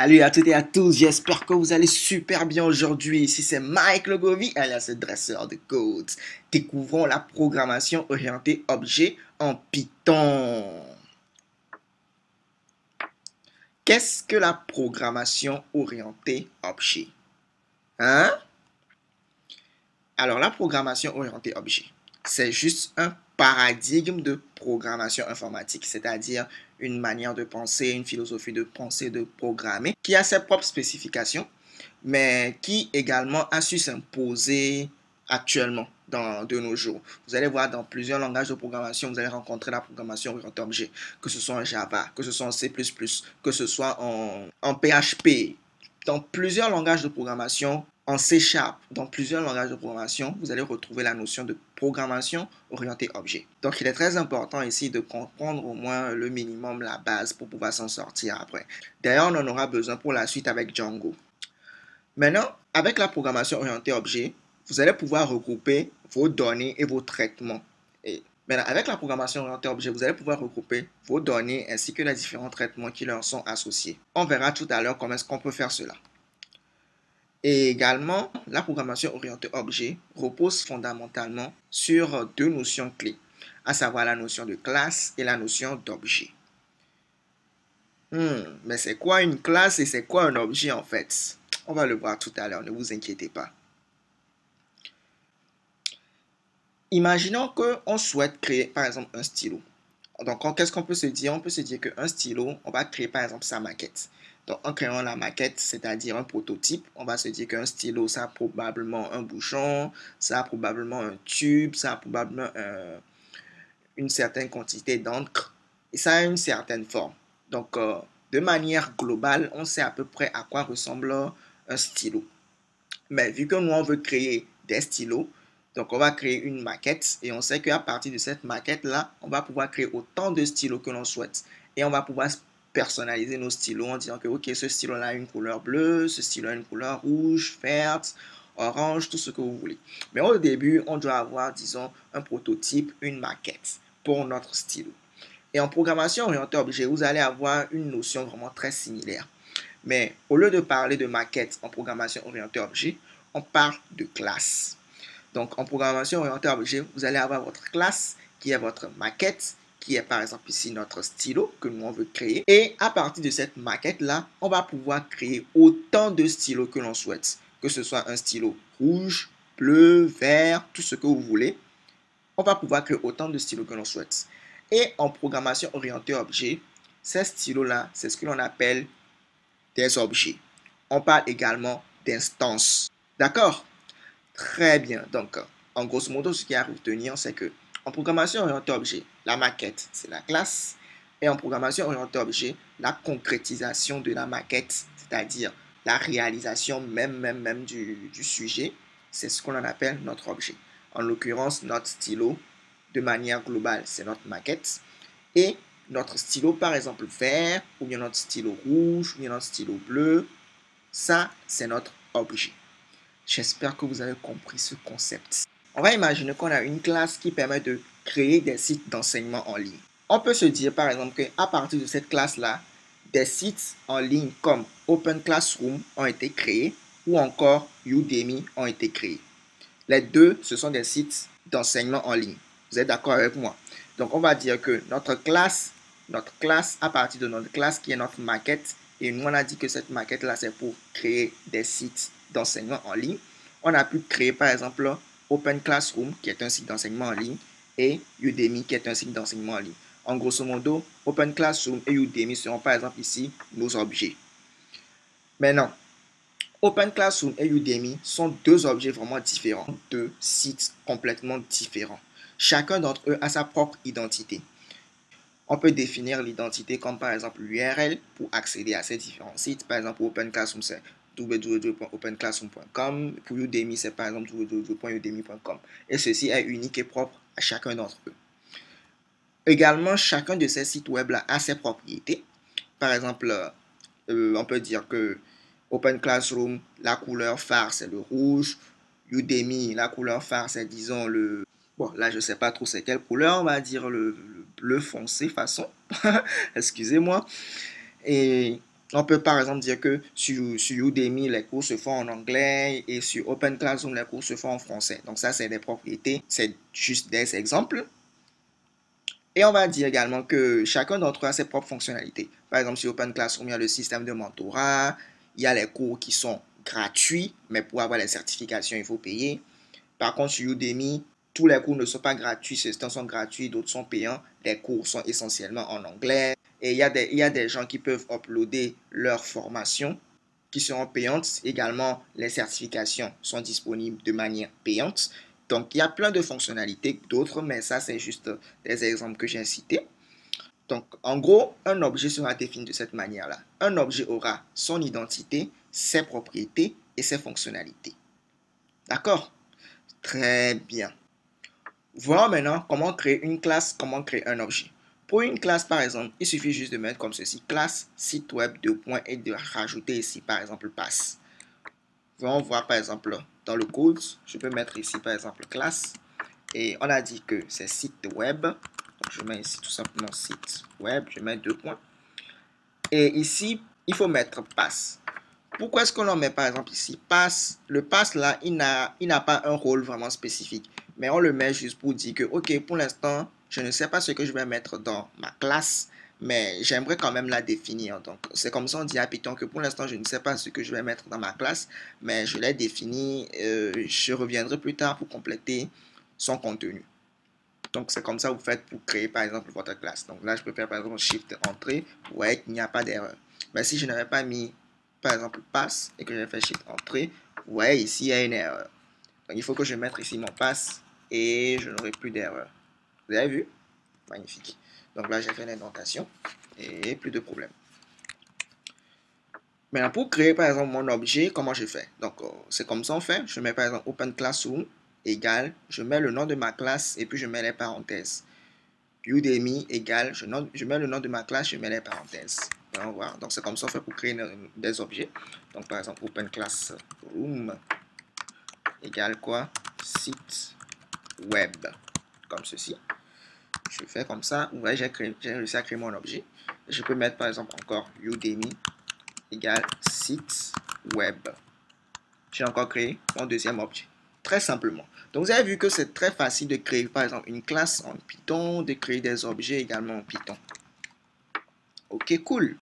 Salut à toutes et à tous, j'espère que vous allez super bien aujourd'hui. Ici c'est Mike Logovi, alias le dresseur de codes. Découvrons la programmation orientée objet en Python. Qu'est-ce que la programmation orientée objet? Hein? Alors la programmation orientée objet, c'est juste un paradigme de programmation informatique, c'est-à-dire une manière de penser, une philosophie de pensée, de programmer, qui a ses propres spécifications, mais qui également a su s'imposer actuellement de nos jours. Vous allez voir dans plusieurs langages de programmation, vous allez rencontrer la programmation orientée objet, que ce soit en Java, que ce soit en C++, que ce soit en PHP. Dans plusieurs langages de programmation, en C#, dans plusieurs langages de programmation, vous allez retrouver la notion de programmation orientée objet. Donc, il est très important ici de comprendre au moins le minimum, la base, pour pouvoir s'en sortir après. D'ailleurs, on en aura besoin pour la suite avec Django. Maintenant, avec la programmation orientée objet, vous allez pouvoir regrouper vos données et vos traitements. Et maintenant, avec la programmation orientée objet, vous allez pouvoir regrouper vos données ainsi que les différents traitements qui leur sont associés. On verra tout à l'heure comment est-ce qu'on peut faire cela. Et également, la programmation orientée objet repose fondamentalement sur deux notions clés, à savoir la notion de classe et la notion d'objet. Mais c'est quoi une classe et c'est quoi un objet en fait? On va le voir tout à l'heure, ne vous inquiétez pas. Imaginons qu'on souhaite créer par exemple un stylo. Donc, qu'est-ce qu'on peut se dire? On peut se dire qu'un stylo, on va créer par exemple sa maquette. Donc, en créant la maquette, c'est-à-dire un prototype, on va se dire qu'un stylo, ça a probablement un bouchon, ça a probablement un tube, ça a probablement une certaine quantité d'encre et ça a une certaine forme. Donc, de manière globale, on sait à peu près à quoi ressemble un stylo. Mais vu que nous, on veut créer des stylos, donc on va créer une maquette et on sait qu'à partir de cette maquette-là, on va pouvoir créer autant de stylos que l'on souhaite. Et on va pouvoir personnaliser nos stylos en disant que ok, ce stylo-là a une couleur bleue, ce stylo a une couleur rouge, verte, orange, tout ce que vous voulez. Mais au début, on doit avoir, disons, un prototype, une maquette pour notre stylo. Et en programmation orientée objet, vous allez avoir une notion vraiment très similaire. Mais au lieu de parler de maquette en programmation orientée objet, on parle de classe. Donc en programmation orientée objet, vous allez avoir votre classe qui est votre maquette, qui est par exemple ici notre stylo que nous on veut créer. Et à partir de cette maquette-là, on va pouvoir créer autant de stylos que l'on souhaite. Que ce soit un stylo rouge, bleu, vert, tout ce que vous voulez. On va pouvoir créer autant de stylos que l'on souhaite. Et en programmation orientée objet, ces stylos-là, c'est ce que l'on appelle des objets. On parle également d'instances. D'accord? Très bien. Donc, en grosso modo, ce qu'il y a à retenir, c'est que en programmation orientée objet, la maquette, c'est la classe. Et en programmation orientée objet, la concrétisation de la maquette, c'est-à-dire la réalisation même du sujet, c'est ce qu'on appelle notre objet. En l'occurrence, notre stylo, de manière globale, c'est notre maquette. Et notre stylo, par exemple, vert, ou bien notre stylo rouge, ou bien notre stylo bleu, ça, c'est notre objet. J'espère que vous avez compris ce concept. On va imaginer qu'on a une classe qui permet de créer des sites d'enseignement en ligne. On peut se dire, par exemple, qu'à partir de cette classe-là, des sites en ligne comme Open Classroom ont été créés ou encore Udemy ont été créés. Les deux, ce sont des sites d'enseignement en ligne. Vous êtes d'accord avec moi? Donc, on va dire que notre classe, à partir de notre classe qui est notre maquette, et nous, on a dit que cette maquette-là, c'est pour créer des sites d'enseignement en ligne. On a pu créer, par exemple, Open Classroom, qui est un site d'enseignement en ligne, et Udemy, qui est un site d'enseignement en ligne. En grosso modo, Open Classroom et Udemy seront, par exemple, ici, nos objets. Maintenant, Open Classroom et Udemy sont deux objets vraiment différents, deux sites complètement différents. Chacun d'entre eux a sa propre identité. On peut définir l'identité comme par exemple l'URL pour accéder à ces différents sites. Par exemple, pour Open Classroom, c'est www.openclassroom.com. Pour Udemy, c'est par exemple www.udemy.com. Et ceci est unique et propre à chacun d'entre eux. Également, chacun de ces sites web là a ses propriétés. Par exemple, on peut dire que Open Classroom, la couleur phare, c'est le rouge. Udemy, la couleur phare, c'est disons le... Bon, là, je ne sais pas trop c'est quelle couleur, on va dire le bleu foncé façon. Excusez-moi. Et On peut par exemple dire que sur Udemy, les cours se font en anglais et sur Open Classroom, les cours se font en français. Donc ça, c'est des propriétés, c'est juste des exemples. Et on va dire également que chacun d'entre eux a ses propres fonctionnalités. Par exemple, sur Open Classroom, il y a le système de mentorat, il y a les cours qui sont gratuits, mais pour avoir les certifications, il faut payer. Par contre, sur Udemy, tous les cours ne sont pas gratuits, certains sont gratuits, d'autres sont payants. Les cours sont essentiellement en anglais. Et il y a des gens qui peuvent uploader leurs formations qui seront payantes. Également, les certifications sont disponibles de manière payante. Donc, il y a plein de fonctionnalités, d'autres, mais ça, c'est juste des exemples que j'ai cités. Donc, en gros, un objet sera défini de cette manière-là. Un objet aura son identité, ses propriétés et ses fonctionnalités. D'accord? Très bien. Voyons maintenant comment créer une classe, comment créer un objet. Pour une classe, par exemple, il suffit juste de mettre comme ceci, classe, site web, deux points, et de rajouter ici, par exemple, passe. Voyons voir, par exemple, dans le code, je peux mettre ici, par exemple, classe. Et on a dit que c'est site web. Donc, je mets ici tout simplement site web, je mets deux points. Et ici, il faut mettre passe. Pourquoi est-ce qu'on en met par exemple ici pass? Le pass là, il n'a pas un rôle vraiment spécifique. Mais on le met juste pour dire que, ok, pour l'instant, je ne sais pas ce que je vais mettre dans ma classe, mais j'aimerais quand même la définir. Donc, c'est comme ça on dit à Python que pour l'instant, je ne sais pas ce que je vais mettre dans ma classe, mais je l'ai défini. Je reviendrai plus tard pour compléter son contenu. Donc, c'est comme ça que vous faites pour créer, par exemple, votre classe. Donc là, je peux faire, par exemple, Shift Entrée. Vous voyez qu'il n'y a pas d'erreur. Mais si je n'avais pas mis, par exemple, passe et que j'ai fait Shift Entrée, vous voyez ici, il y a une erreur. Donc, il faut que je mette ici mon passe et je n'aurai plus d'erreur. Vous avez vu? Magnifique. Donc là, j'ai fait l'indentation et plus de problème. Maintenant, pour créer, par exemple, mon objet, comment je fais? Donc, c'est comme ça on fait. Je mets, par exemple, Open Classroom égale, je mets le nom de ma classe et puis je mets les parenthèses. Udemy égale, je mets le nom de ma classe, je mets les parenthèses. On va voir. Donc, c'est comme ça on fait pour créer des objets. Donc, par exemple, Open Classroom égale quoi? Site web. Comme ceci. Je fais comme ça. Vous voyez, j'ai réussi à créer mon objet. Je peux mettre, par exemple, encore Udemy égale site web. J'ai encore créé mon deuxième objet. Très simplement. Donc, vous avez vu que c'est très facile de créer, par exemple, une classe en Python, de créer des objets également en Python. Ok, cool.